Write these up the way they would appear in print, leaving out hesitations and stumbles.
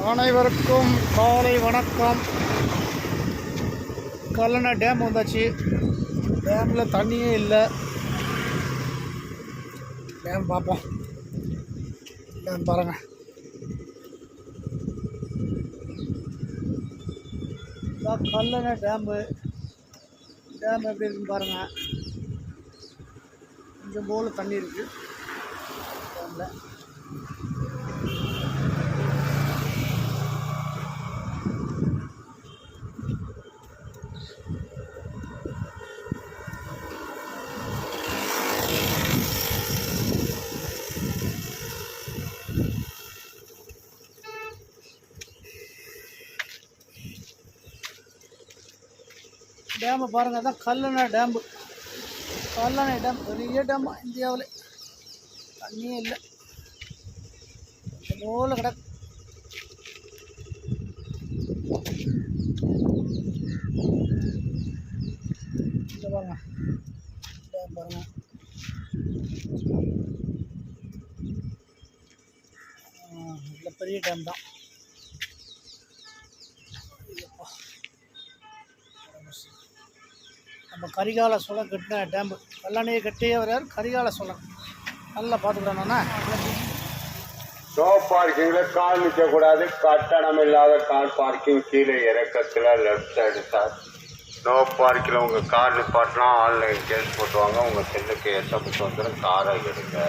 அனைவருக்கும் காலை வணக்கம். கல்லணை டேம் வந்தாச்சு. டேமில் தண்ணியே இல்லை. டேம் பார்ப்போம். டேம் பாருங்கள். கல்லணை டேம் எப்படி இருக்குன்னு பாருங்கள். கொஞ்சம் போல் தண்ணி இருக்குது டேமில். டேமை பாருங்கள். தான் கல்லணை டேம்பு. கல்லணை டேம் பெரிய டேம். இந்தியாவில் தண்ணியே இல்லை. போல கிடக்கு. பாருங்க டேம் பாருங்க. இல்லை பெரிய டேம் தான். நம்ம கரிகால சோழன் கட்டின டேம்பு. கல்லணையை கட்டியவர் யார்? கரிகால சோழன். நல்லா பார்த்துக்கிறோண்ணா. நோ பார்க்கிங்ல கால் நிற்க கூடாது. கட்டணம் இல்லாத கார் பார்க்கிங் கீழே இறக்கத்துல லெஃப்ட் சைடு சார். நோ பார்க்கில் உங்க கார் நிப்பாட்டினா ஆன்லைன் கேஸ் போட்டுவாங்க. உங்க செல்லுக்கு எஸ்எம்எஸ் வந்துடும். காரை எடுங்க.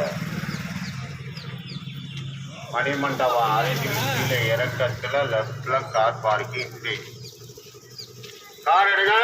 மணிமண்டபம் அருகில் கீழே இறக்கத்துல லெஃப்ட்ல கார் பார்க்கிங். கார் எடுங்க.